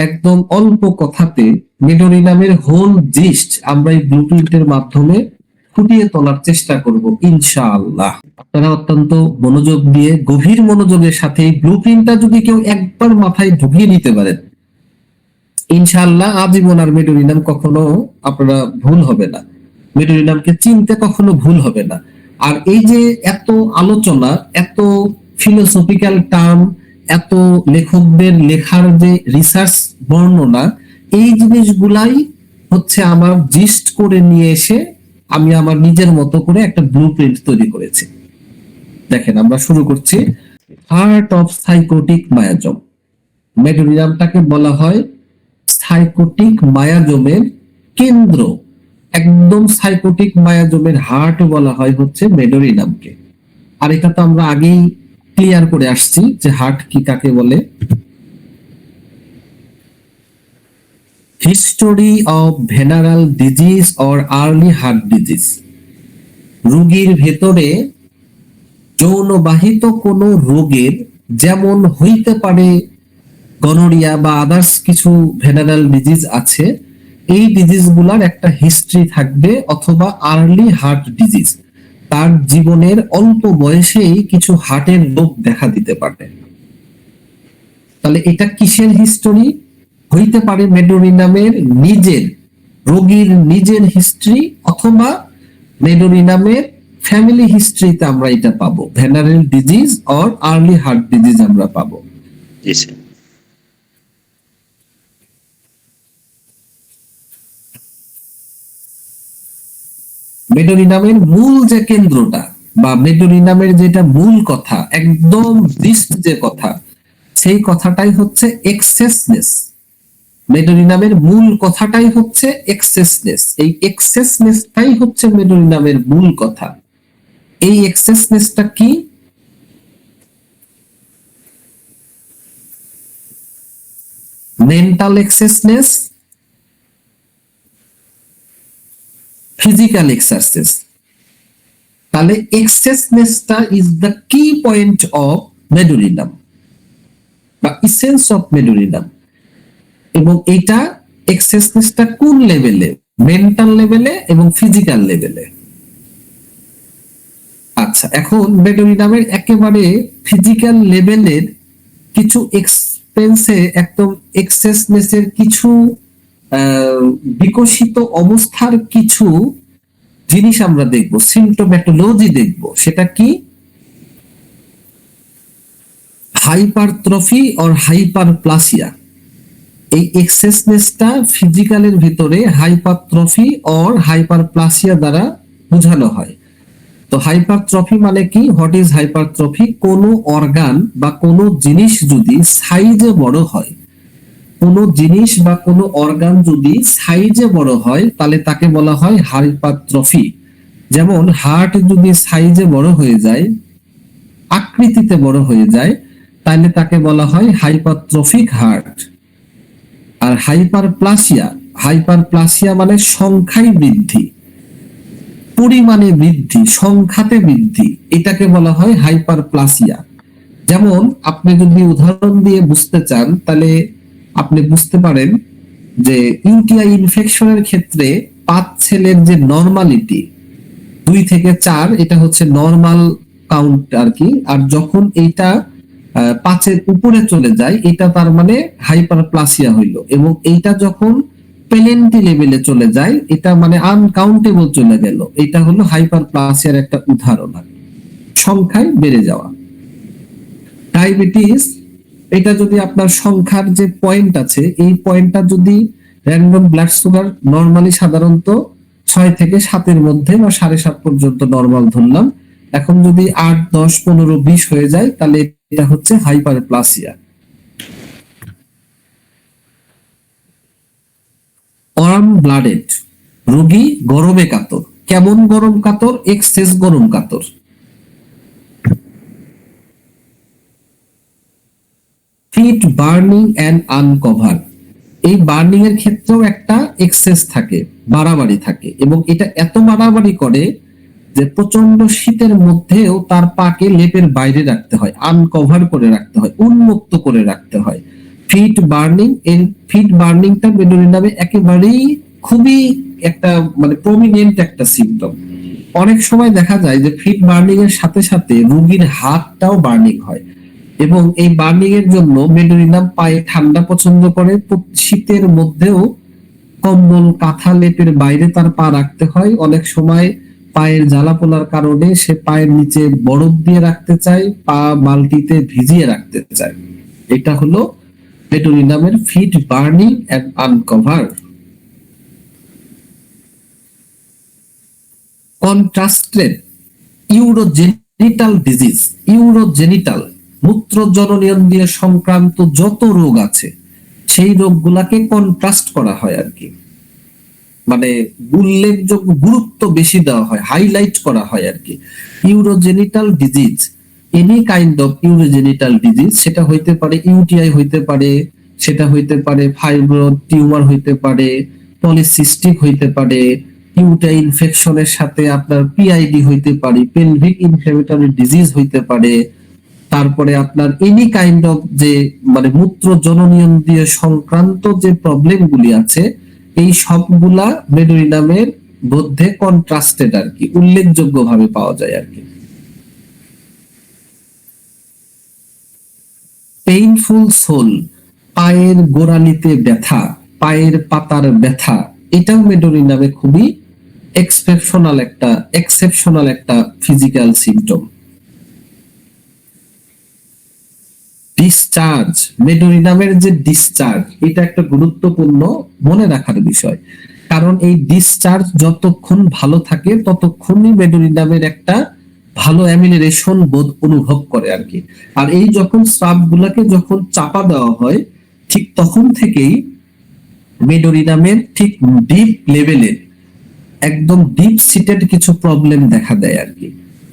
একদম অল্প কথাতে মেডোরি নামের হোল জিস্ট আমরা এই ব্লুপ্রিন্টের মাধ্যমে ফুটিয়ে তোলার চেষ্টা করব ইনশাআল্লাহ। আপনারা অত্যন্ত মনোযোগ দিয়ে গভীর মনোযোগের সাথে এই ব্লুপ্রিন্টটা যদি কেউ একবার মাথায় ঢুকিয়ে নিতে পারেন, ইনশাআল্লাহ আজীবন আর মেডোরি নাম কখনো আপনারা ভুল হবে না, মেডোরি নামকে চিনতে কখনো ভুল হবে না। আর এই যে এত আলোচনা, এত ফিলোসফিক্যাল টার্ম, এত লেখকদের লেখার যে রিসার্চ বর্ণনা, এই জিনিসগুলাই হচ্ছে আমার জিস্ট করে নিয়ে এসে আমি আমার নিজের মতো করে একটা ব্লুপ্রিন্ট তৈরি করেছি। দেখেন, আমরা শুরু করছি। Heart of sycotic miasm. মেডোরি নামটাকে বলা হয় সাইকোটিক মায়াজমের কেন্দ্র, একদম সাইকোটিক মায়াজমের হার্ট বলা হয় হচ্ছে মেডোরি নামকে। আর এটা তো আমরা আগেই ক্লিয়ার করে আসছি যে হার্ট কি কাকে বলে। History of venereal disease or early heart disease. রোগীর ভেতরে যৌনবাহিত কোন রোগের, যেমন হইতে পারে গনোরিয়া বা আদার্স কিছু ভেনারাল ডিজিজ আছে, এই ডিজিজ গুলার একটা হিস্ট্রি থাকবে, অথবা আর্লি হার্ট ডিজিজ, তার জীবনের অল্প বয়সেই কিছু হার্টের রোগ দেখা দিতে পারে। তাহলে এটা কিসের হিস্টোরি? হইতে পারে মেডোরি নামের নিজের, রোগীর নিজের হিস্ট্রি, অথবা মেডোরি নামের ফ্যামিলি হিস্ট্রিতে আমরা এটা পাবো, venereal disease or early heart disease আমরা পাবো। মেডোরি নামের মূল যে কেন্দ্রটা, বা মেডোরি নামের যেটা মূল কথা, একদম লিস্ট যে কথা, সেই কথাটাই হচ্ছে এক্সেসনেস। মেডোরি নামের মূল কথাটাই হচ্ছে এক্সেসনেস। এই এক্সেসনেসটাই হচ্ছে মেডোরি নামের মূল কথা। এই এক্সেসনেসটা কি? Mental excessness, physical exercise. তাহলে এক্সেসনেসটা ইজ দ্য কি পয়েন্ট অফ মেডোরি নাম বা ইসেন্স অফ মেডোরি নাম। এবং এটা এক্সেসনেসটা কোন লেভেলে? মেন্টাল লেভেলে এবং ফিজিক্যাল লেভেলে। আচ্ছা, এখন মেডোরি নামের একেবারে ফিজিক্যাল লেভেলের কিছু এক্সপেন্সে, একদম এক্সেসনেসের কিছু বিকশিত অবস্থার কিছু জিনিস আমরা দেখব, সিম্পটোম্যাটোলজি দেখব। সেটা কি? Hypertrophy or hyperplasia. এই এক্সেসনেসটা ফিজিক্যালের ভিতরে হাইপারট্রফি অর হাইপারপ্লাসিয়া দ্বারা বোঝানো হয়। তো হাইপারট্রফি মানে কি? What is hypertrophy? কোনো অর্গান বা কোনো জিনিস যদি সাইজে বড় হয়, কোনো জিনিস বা কোনো অর্গান যদি সাইজে বড় হয়, তাহলে তাকে বলা হয় হাইপারট্রফি। যেমন হার্ট যদি সাইজে বড় হয়ে যায়, আকৃতিতে বড় হয়ে যায়, তাহলে তাকে বলা হয় হাইপারট্রফিক হার্ট। আর হাইপারপ্লাসিয়া, হাইপারপ্লাসিয়া মানে সংখ্যায় বৃদ্ধি, পরিমাণে বৃদ্ধি, সংখ্যাতে বৃদ্ধি, এটাকে বলা হয় হাইপারপ্লাসিয়া। যেমন আপনি যদি উদাহরণ দিয়ে বুঝতে চান, তাহলে আপনি বুঝতে পারেন যে ইউটিআই ইনফেকশনের ক্ষেত্রে 5 ছেলের যে নরমালিটি 2 থেকে 4, এটা হচ্ছে নরমাল কাউন্ট আর কি। আর যখন এইটা 5-এর উপরে চলে যায়, এটা তার মানে হাইপারপ্লাসিয়া হইল। এবং এইটা যখন পেলেন্টি লেভেলে চলে যায়, এটা মানে আনকাউন্টেবল চলে গেল, এটা হলো হাইপারপ্লাসিয়ার একটা উদাহরণ, সংখ্যায় বেড়ে যাওয়া। ডায়াবেটিস, এটা যদি আপনার সংখ্যার যে পয়েন্ট আছে, এই পয়েন্টটা যদি র্যান্ডম ব্লাড সুগার নরমালি সাধারণত 6 থেকে 7-এর মধ্যে বা 7.5 পর্যন্ত নরমাল ধরলাম, এখন যদি 8, 10, 15, 20 হয়ে যায়, তাহলে এটা হচ্ছে হাইপারপ্লাসিয়া। ওয়ার্ম ব্লাডেড, রোগী গরমে কাতর। কেমন গরম কাতর? এক্সেস গরম কাতর। ফিট বার্নিং এন্ড আনকভার, এই বার্নিং এর ক্ষেত্রেও একটা এক্সেস থাকে, বাড়াবাড়ি থাকে, এবং এটা এত বাড়াবাড়ি করে যে প্রচন্ড শীতের মধ্যেও তার পাকে লেপের বাইরে রাখতে হয়, আনকভার করে রাখতে হয়, উন্মুক্ত করে রাখতে হয়। ফিট বার্নিং, এর ফিট বার্নিংটা মেডোরিনামে একেবারেই খুবই একটা মানে প্রমিনেন্ট একটা সিম্পটম। অনেক সময় দেখা যায় যে ফিট বার্নিং এর সাথে সাথে রোগীর হাতটাও বার্নিং হয়, এবং এই বার্নিং এর জন্য মেডোরিনাম পায়ে ঠান্ডা পছন্দ করে। শীতের মধ্যেও কম্বল কাঁথা লেপের বাইরে তার পা রাখতে হয়। অনেক সময় পায়ের জ্বালা পোড়ার কারণে সে পায়ের নিচে বরফ দিয়ে রাখতে চায়, পা বালতিতে ভিজিয়ে রাখতে চায়। এটা হলো মেডোরিনামের feet burning and uncover. Contrasted urogenital disease, urogenital মূত্রজননীয় সংক্রান্ত যত রোগ আছে সেই রোগগুলাকে কন্ট্রাস্ট করা হয় আর কি, মানে উল্লেখযোগ্য গুরুত্ব বেশি দেওয়া হয়, হাইলাইট করা হয় আর কি। Urogenital disease, any kind of urogenital disease, সেটা হইতে পারে ইউটিআই হইতে পারে, সেটা হইতে পারে ফাইব্রয়েড টিউমার হইতে পারে, পলিসিস্টিক হইতে পারে, ইউটাই ইনফেকশনের সাথে আপনার পিআইডি হইতে পারে, পেলভিক ইনফ্ল্যামেটরি ডিজিজ হইতে পারে, তারপরে আপনার এনি কাইন্ড অফ যে মানে মূত্র জননীয় সংক্রান্ত যে প্রবলেম গুলি আছে এই সবগুলা মেডোরিনামের মধ্যে কন্ট্রাস্টেড আর কি, উল্লেখযোগ্য ভাবে পাওয়া যায় আর কি। পেইনফুল সোল, পায়ের গোড়ালিতে ব্যথা, পায়ের পাতার ব্যথা, এটাও মেডোরিনামে খুবই এক্সেপশনাল একটা ফিজিক্যাল সিম্পটম। ডিসচার্জ, মেডোরিনামের যে ডিসচার্জ, এটা একটা গুরুত্বপূর্ণ মনে রাখার বিষয়, কারণ এই ডিসচার্জ যতক্ষণ ভালো থাকে ততক্ষণই মেডোরিনামের একটা ভালো অ্যামিনেশন বোধ অনুভব করে আর কি। আর এই যখন স্রাব গুলাকে যখন চাপা দেওয়া হয় ঠিক তখন থেকেই মেডোরিনামের ঠিক ডিপ লেভেলের একদম ডিপ সিটেড কিছু প্রবলেম দেখা দেয় আর কি।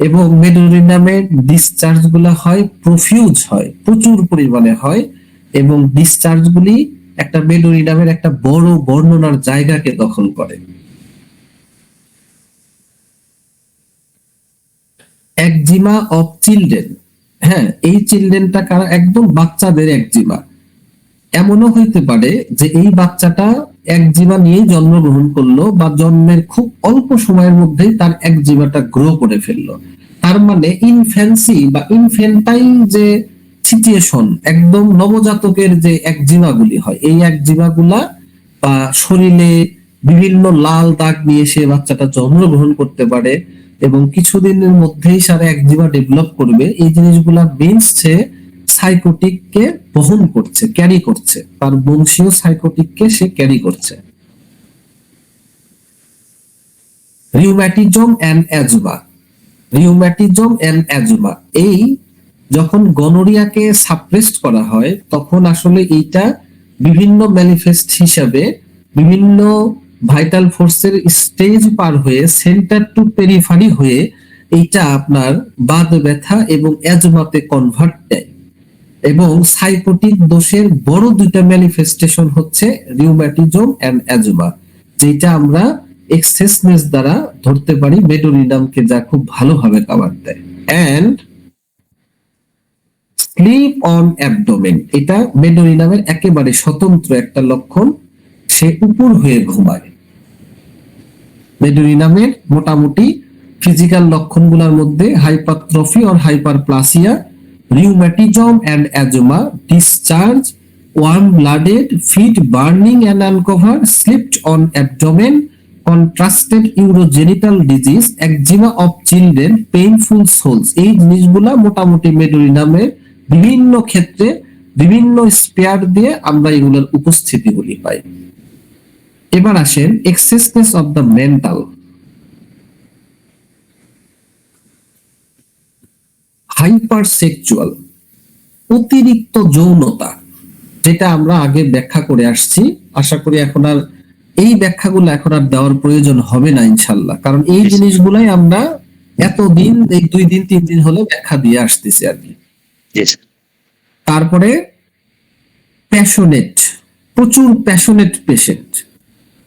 এবং মেডোরিনামের ডিসচার্জ গুলা হয় প্রফিউজ হয়, প্রচুর পরিমাণে হয়, এবং ডিসচার্জ গুলি একটা মেডোরিনামের একটা বড় বর্ণনার জায়গাকে দখল করে। একজিমা অফ চিলড্রেন, হ্যাঁ এই চিলড্রেনটা কারা, একদম বাচ্চাদের একজিমা। এমনও হইতে পারে যে এই বাচ্চাটা একজিমা নিয়ে জন্মগ্রহণ করলো বা জন্মের খুব অল্প সময়ের মধ্যেই তার একজিমাটা গ্রো করে ফেললো। তার মানে ইনফ্যান্সি বা ইনফেন্টাইল যে সিচুয়েশন, একদম নবজাতকের যে একজিমা গুলি হয়, এই একজিমা গুলা বা শরীরে বিভিন্ন লাল দাগ নিয়ে সে বাচ্চাটা জন্মগ্রহণ করতে পারে, এবং কিছুদিনের মধ্যেই সারা একজিমা ডেভেলপ করবে। এই জিনিসগুলা মিনস সে সাইকোটিককে বহন করছে, ক্যারি করছে, তার বংশীয় সাইকোটিককে সে ক্যারি করছে। Rheumatism and asthma, rheumatism and asthma, এই যখন গনোরিয়াকে সাপ্রেসড করা হয় তখন আসলে এইটা বিভিন্ন ম্যানিফেস্ট হিসাবে বিভিন্ন ভাইটাল ফোর্সের স্টেজ পার হয়ে সেন্টার টু পেরিফারি হয়ে এইটা আপনার বাত ব্যথা এবং অ্যাজমাতে কনভার্ট দেয়। এবং সাইকোটিক দোষের বড় দুইটা ম্যানিফেস্টেশন হচ্ছে রিউম্যাটিজম এন্ড অ্যাজমা, যেটা আমরা এক্সেসনেস দ্বারা ধরতে পারি মেডোরিনামকে, যা খুব ভালোভাবে কভার দেয়। এন্ড স্লিপ অন অ্যাবডোমেন, এটা মেডোরিনামের একেবারে স্বতন্ত্র একটা লক্ষণ, সে উপর হয়ে ঘুমায়। মেডোরিনামের মোটামুটি ফিজিক্যাল লক্ষণগুলোর মধ্যে hypertrophy or hyperplasia, rheumatism and asthma, discharge, warm-blooded, feet burning and uncovered, slipped on abdomen, contrasted urogenital disease, eczema of children, painful soles, এই জিনিসগুলা মোটামুটি মেডোরিনামের বিভিন্ন ক্ষেত্রে বিভিন্ন স্পেয়ার দিয়ে আমরা এগুলোর উপস্থিতিগুলি পাই। এবার আসেন এক্সেসনেস অফ দ্য মেন্টাল। হাইপারসেক্সুয়াল, অতিরিক্ত যৌনতা, যেটা আমরা আগে ব্যাখ্যা করে আসছি। আশা করি এখন আর এই ব্যাখ্যাগুলো এখন আর দেওয়ার প্রয়োজন হবে না ইনশাল্লাহ, কারণ এই জিনিসগুলাই আমরা এতদিন এই 2 দিন 3 দিন হলো ব্যাখ্যা দিয়ে আসতেছি আর কি। তারপরে প্যাশনেট, প্রচুর প্যাশনেট পেশেন্ট,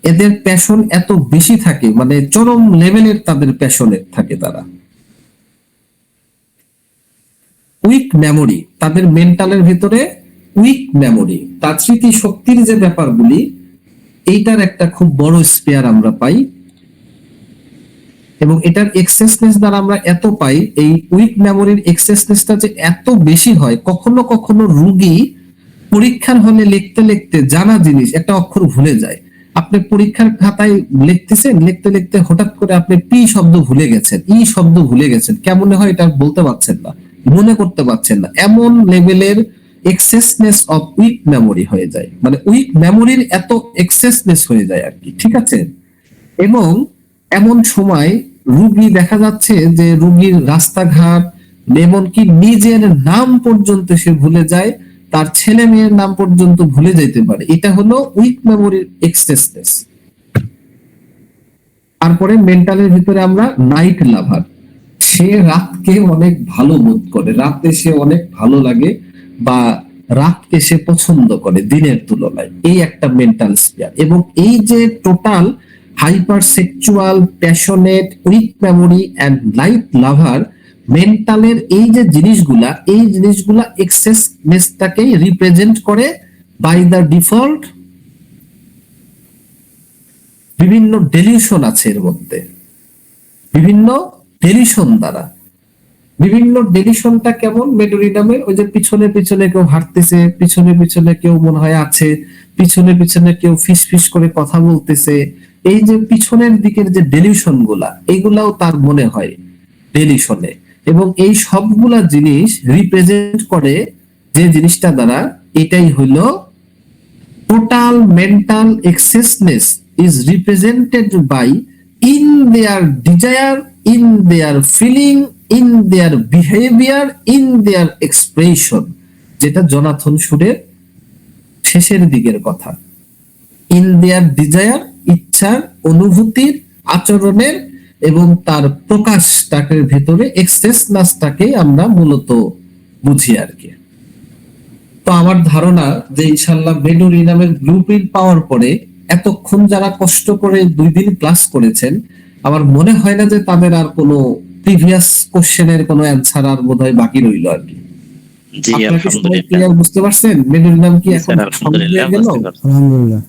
এদের প্যাশন এত বেশি থাকে, মানে চরম লেভেলের তাদের প্যাশনেট থাকে তারা। উইক মেমোরি, তাদের মেন্টালের ভিতরে উইক মেমোরি, তার স্মৃতি শক্তির যে ব্যাপারগুলি, এইটার একটা খুব বড় স্পেয়ার আমরা পাই। এবং এটার এক্সেসনেস দ্বারা আমরা এত পাই, এই উইক মেমোরির এক্সেসনেসটা যে এত বেশি হয়, কখনো কখনো রোগী পরীক্ষার হলে লিখতে লিখতে জানা জিনিস একটা অক্ষর ভুলে যায়। আপনি পরীক্ষার খাতায় লিখতেছেন, লিখতে লিখতে হঠাৎ করে আপনি পি শব্দ ভুলে গেছেন, ই শব্দ ভুলে গেছেন, কেমন হয় এটা বলতে পারছেন না, মনে করতে পারছেন না, এমন লেভেলের এক্সেসনেস অফ উইক মেমোরি হয়ে যায়, মানে উইক মেমোরির এত এক্সেসনেস হয়ে যায় আর কি, ঠিক আছে। এবং এমন সময় রুগী দেখা যাচ্ছে যে রুগীর রাস্তাঘাট, এমনকি নিজের নাম পর্যন্ত সে ভুলে যায়, তার ছেলে মেয়ের নাম পর্যন্ত ভুলে যেতে পারে। এটা হলো উইক মেমোরির এক্সেসনেস। তারপরে মেন্টালের ভিতরে আমরা নাইট লাভার, সে রাতকে অনেক ভালো বোধ করে, রাতে সে অনেক ভালো লাগে বা রাতকে সে পছন্দ করে দিনের তুলনায়, এই একটা মেন্টাল স্পিয়ার। এবং এই যে total hyper sexual, passionate, weak memory and night lover, মেন্টালের এই যে জিনিসগুলা, এই জিনিসগুলা এক্সেসনেসটাকে রিপ্রেজেন্ট করে বাই দ্য ডিফল্ট। বিভিন্ন ডেলিউশন আছে এর মধ্যে, বিভিন্ন ডেলিউশন দ্বারা। বিভিন্ন ডেলিউশনটা কেমন মেডোরিনামের, ওই যে পিছনে পিছনে কেউ হাঁটতেছে, পিছনে পিছনে কেউ মনে হয় আছে, পিছনে পিছনে কেউ ফিস ফিস করে কথা বলতেছে, এই যে পিছনের দিকের যে ডেলিউশন গুলা, এগুলাও তার মনে হয় ডেলিউশনে। এবং এই সবগুলা জিনিস রিপ্রেজেন্ট করে যে জিনিসটা দ্বারা, এটাই হইলো total mental excessness is represented by in their desire, in their feeling, in their behavior, in their expression, যেটা জোনাথন সুরের শেষের দিকের কথা। ইন দেয়ার ডিজায়ার, ইচ্ছার, অনুভূতির, আচরণের এবং তার প্রকাশটাকে ভেতরে এক্সেসনেসটাকে আমরা মূলত বুঝি আর কি। তো আমার ধারণা যে ইনশাআল্লাহ মেডোরি নামের ব্লুপ্রিন্ট পাওয়ার পরে এতক্ষণ যারা কষ্ট করে 2 দিন ক্লাস করেছেন, আমার মনে হয় না যে তাদের আর কোনো প্রিভিয়াস কোশ্চেনের কোনো অ্যানসার আর বোধহয় বাকি রইল আর কি। জি আপনারা কি সবাই আলহামদুলিল্লাহ। ক্লিয়ার বুঝতে পারছেন মেডোরি নাম কি জি এখন স্যার, সহজ হয়ে আলহামদুলিল্লাহ গেল? বুঝতে পারছি। আলহামদুলিল্লাহ।